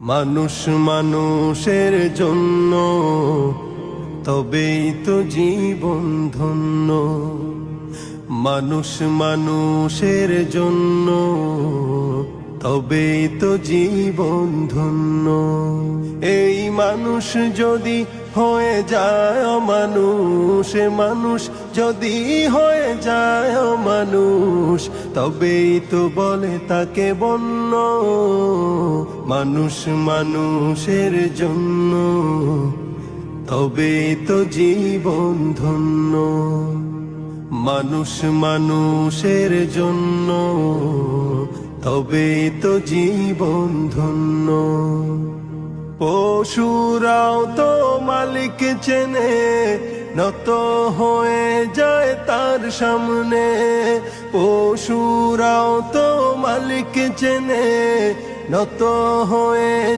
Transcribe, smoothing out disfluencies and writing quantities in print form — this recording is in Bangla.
মানুষ মানুষের জন্য, তবেই তো জীবন ধন্য। মানুষ মানুষের জন্য, তবেই তো জীবন ধন্য। এই মানুষ যদি হয়ে যায় মানুষ, মানুষ যদি হয়ে যায় মানুষ, তবেই তো বলে তাকে বন্য। মানুষ মানুষের জন্য, তবেই তো জীবন ধন্য। মানুষ মানুষের জন্য, তবেই তো জীবন ধন্য। পশুরাও তো মালিক চেনে, নত হয়ে যায় তার সামনে। পশুরাও তো মালিক চেনে, নত হয়ে